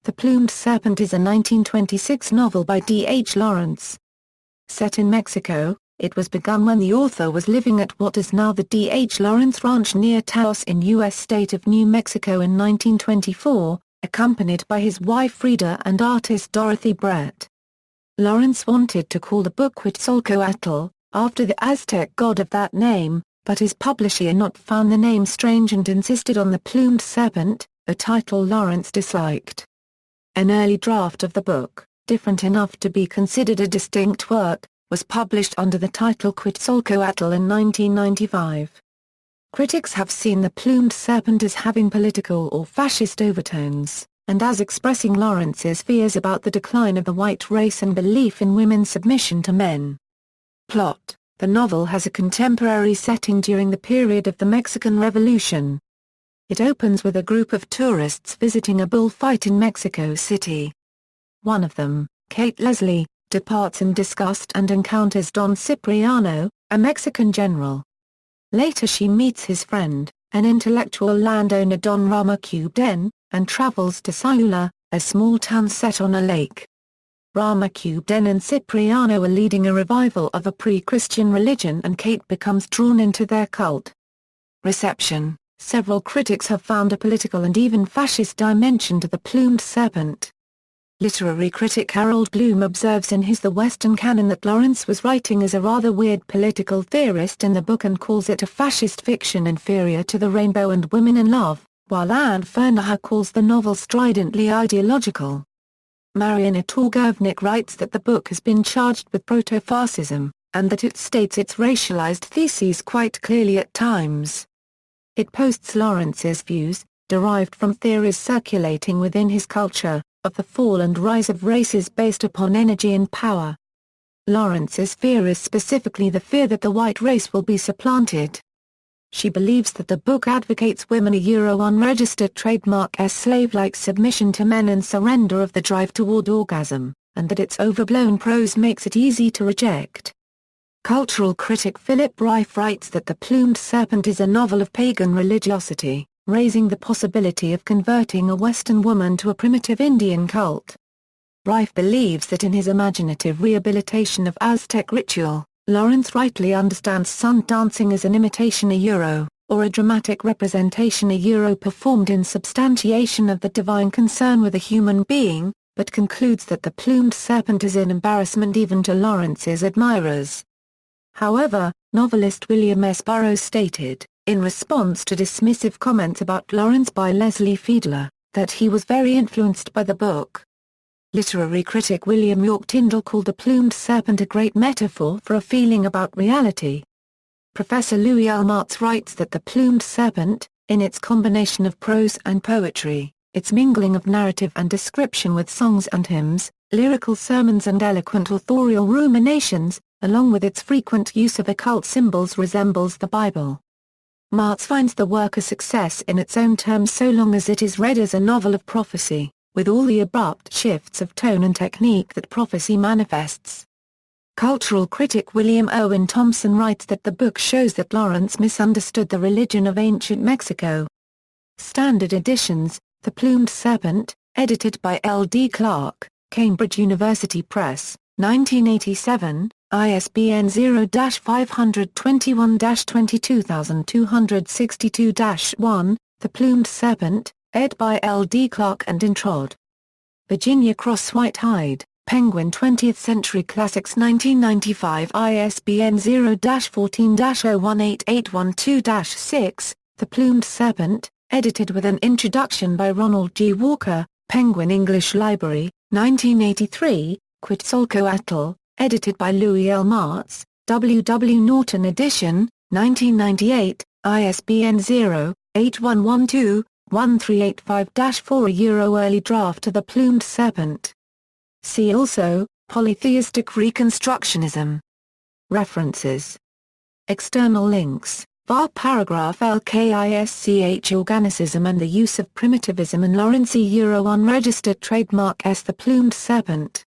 The Plumed Serpent is a 1926 novel by D. H. Lawrence. Set in Mexico, it was begun when the author was living at what is now the D. H. Lawrence Ranch near Taos in U.S. state of New Mexico in 1924, accompanied by his wife Frieda and artist Dorothy Brett. Lawrence wanted to call the book Quetzalcoatl, after the Aztec god of that name, but his publisher Knopf found the name strange and insisted on the Plumed Serpent, a title Lawrence disliked. An early draft of the book, different enough to be considered a distinct work, was published under the title Quetzalcoatl in 1995. Critics have seen the Plumed Serpent as having political or fascist overtones, and as expressing Lawrence's fears about the decline of the white race and belief in women's submission to men. Plot: the novel has a contemporary setting during the period of the Mexican Revolution. It opens with a group of tourists visiting a bullfight in Mexico City. One of them, Kate Leslie, departs in disgust and encounters Don Cipriano, a Mexican general. Later she meets his friend, an intellectual landowner Don Ramacubden, and travels to Sayula, a small town set on a lake. Ramacubden and Cipriano are leading a revival of a pre-Christian religion and Kate becomes drawn into their cult. Reception: several critics have found a political and even fascist dimension to the Plumed Serpent. Literary critic Harold Bloom observes in his The Western Canon that Lawrence was writing as a rather weird political theorist in the book and calls it a fascist fiction inferior to The Rainbow and Women in Love, while Anne Fernahar calls the novel stridently ideological. Mariana Turgevnik writes that the book has been charged with proto-fascism, and that it states its racialized theses quite clearly at times. It posts Lawrence's views, derived from theories circulating within his culture, of the fall and rise of races based upon energy and power. Lawrence's fear is specifically the fear that the white race will be supplanted. She believes that the book advocates women unregistered trademark as slave-like submission to men and surrender of the drive toward orgasm, and that its overblown prose makes it easy to reject. Cultural critic Philip Rife writes that The Plumed Serpent is a novel of pagan religiosity, raising the possibility of converting a Western woman to a primitive Indian cult. Rife believes that in his imaginative rehabilitation of Aztec ritual, Lawrence rightly understands sun dancing as an imitation or a dramatic representation performed in substantiation of the divine concern with a human being, but concludes that The Plumed Serpent is an embarrassment even to Lawrence's admirers. However, novelist William S. Burroughs stated, in response to dismissive comments about Lawrence by Leslie Fiedler, that he was very influenced by the book. Literary critic William York Tyndall called The Plumed Serpent a great metaphor for a feeling about reality. Professor Louis L. Martz writes that The Plumed Serpent, in its combination of prose and poetry, its mingling of narrative and description with songs and hymns, lyrical sermons and eloquent authorial ruminations, along with its frequent use of occult symbols resembles the Bible. Martz finds the work a success in its own terms so long as it is read as a novel of prophecy, with all the abrupt shifts of tone and technique that prophecy manifests. Cultural critic William Owen Thompson writes that the book shows that Lawrence misunderstood the religion of ancient Mexico. Standard Editions, The Plumed Serpent, edited by L. D. Clark, Cambridge University Press, 1987, ISBN 0-521-22262-1, The Plumed Serpent, ed. by L. D. Clark and Introd. Virginia Cross White-Hyde, Penguin 20th Century Classics 1995 ISBN 0-14-018812-6, The Plumed Serpent, edited with an introduction by Ronald G. Walker, Penguin English Library, 1983, Quetzalcoatl, edited by Louis L. Martz, W. W. Norton edition, 1998, ISBN 0-8112-1385-4 Early draft to The Plumed Serpent. See also, Polytheistic Reconstructionism. References. External links, var paragraph LKISCH Organicism and the Use of Primitivism in Lawrence unregistered trademark as The Plumed Serpent.